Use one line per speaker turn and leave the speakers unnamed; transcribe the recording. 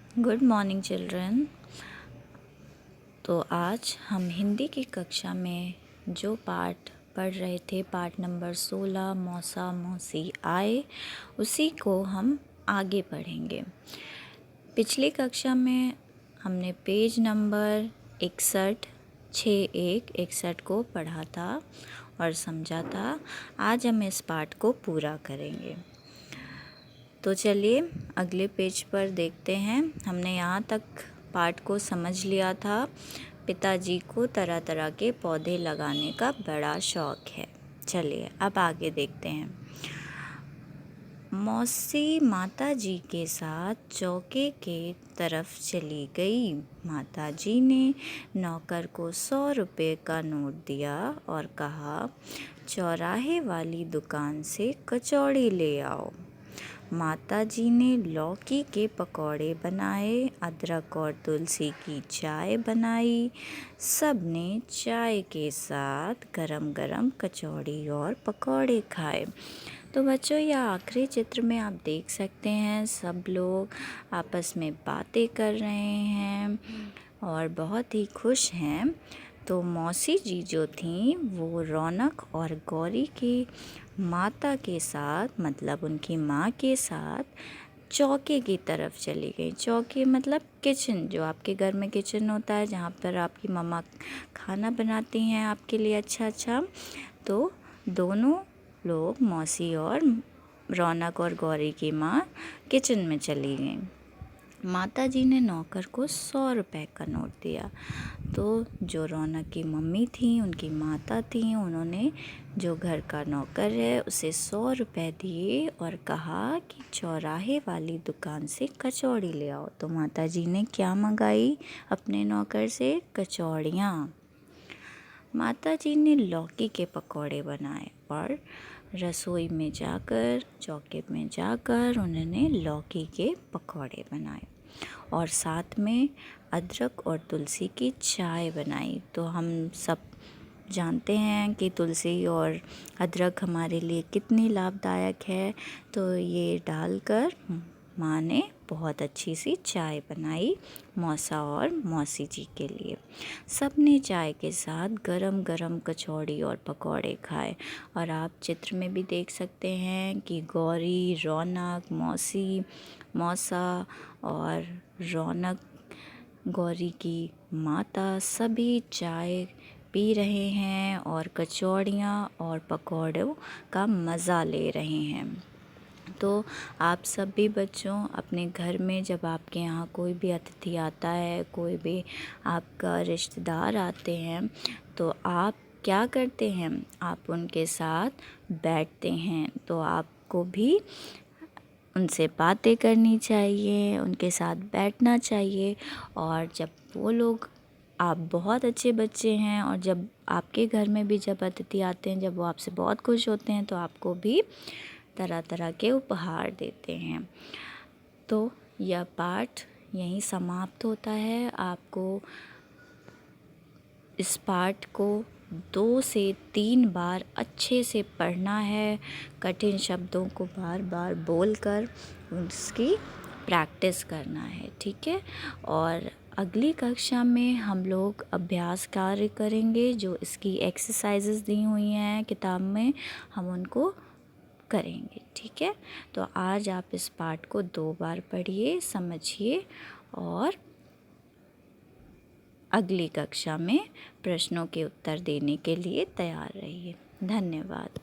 Good morning children. तो आज हम हिंदी की कक्षा में जो पाठ पढ़ रहे थे, पाठ नंबर 16 मौसा मौसी आए, उसी को हम आगे पढ़ेंगे। पिछली कक्षा में हमने पेज नंबर 61 को पढ़ा था और समझा था। आज हम इस पाठ को पूरा करेंगे। तो चलिए अगले पेज पर देखते हैं। हमने यहाँ तक पाठ को समझ लिया था। पिताजी को तरह तरह के पौधे लगाने का बड़ा शौक है। चलिए अब आगे देखते हैं। मौसी माताजी के साथ चौके के तरफ चली गई। माताजी ने नौकर को 100 रुपये का नोट दिया और कहा, चौराहे वाली दुकान से कचौड़ी ले आओ। माताजी ने लौकी के पकौड़े बनाए, अदरक और तुलसी की चाय बनाई। सब ने चाय के साथ गरम गरम कचौड़ी और पकौड़े खाए। तो बच्चों, यह आखिरी चित्र में आप देख सकते हैं सब लोग आपस में बातें कर रहे हैं और बहुत ही खुश हैं। तो मौसी जी जो थीं वो रौनक और गौरी की माता के साथ, मतलब उनकी माँ के साथ चौके की तरफ चली गई। चौके मतलब किचन, जो आपके घर में किचन होता है जहाँ पर आपकी मम्मा खाना बनाती हैं आपके लिए अच्छा। तो दोनों लोग, मौसी और रौनक और गौरी की माँ, किचन में चली गई। माताजी ने नौकर को 100 रुपये का नोट दिया। तो जो रौनक की मम्मी थी, उनकी माता थी, उन्होंने जो घर का नौकर है उसे 100 रुपये दिए और कहा कि चौराहे वाली दुकान से कचौड़ी ले आओ। तो माताजी ने क्या मंगाई अपने नौकर से? कचौड़ियाँ। माताजी ने लौकी के पकौड़े बनाए और रसोई में जाकर, चौके में जाकर उन्होंने लौकी के पकौड़े बनाए और साथ में अदरक और तुलसी की चाय बनाई। तो हम सब जानते हैं कि तुलसी और अदरक हमारे लिए कितनी लाभदायक है। तो ये डालकर माँ ने बहुत अच्छी सी चाय बनाई मौसा और मौसी जी के लिए। सब ने चाय के साथ गरम गरम कचौड़ी और पकौड़े खाए। और आप चित्र में भी देख सकते हैं कि गौरी, रौनक, मौसी, मौसा और रौनक, गौरी की माता सभी चाय पी रहे हैं और कचौड़ियाँ और पकौड़ों का मज़ा ले रहे हैं। तो आप सब भी बच्चों अपने घर में जब आपके यहाँ कोई भी अतिथि आता है, कोई भी आपका रिश्तेदार आते हैं, तो आप क्या करते हैं? आप उनके साथ बैठते हैं। तो आपको भी उनसे बातें करनी चाहिए, उनके साथ बैठना चाहिए। और जब वो लोग, आप बहुत अच्छे बच्चे हैं और जब आपके घर में भी जब अतिथि आते हैं, जब वो आपसे बहुत खुश होते हैं, तो आपको भी तरह तरह के उपहार देते हैं। तो यह पाठ यहीं समाप्त होता है। आपको इस पाठ को 2 से 3 बार अच्छे से पढ़ना है। कठिन शब्दों को बार बार बोलकर उसकी प्रैक्टिस करना है, ठीक है। और अगली कक्षा में हम लोग अभ्यास कार्य करेंगे। जो इसकी एक्सरसाइजेस दी हुई हैं किताब में, हम उनको करेंगे, ठीक है। तो आज आप इस पाठ को 2 बार पढ़िए, समझिए और अगली कक्षा में प्रश्नों के उत्तर देने के लिए तैयार रहिए। धन्यवाद।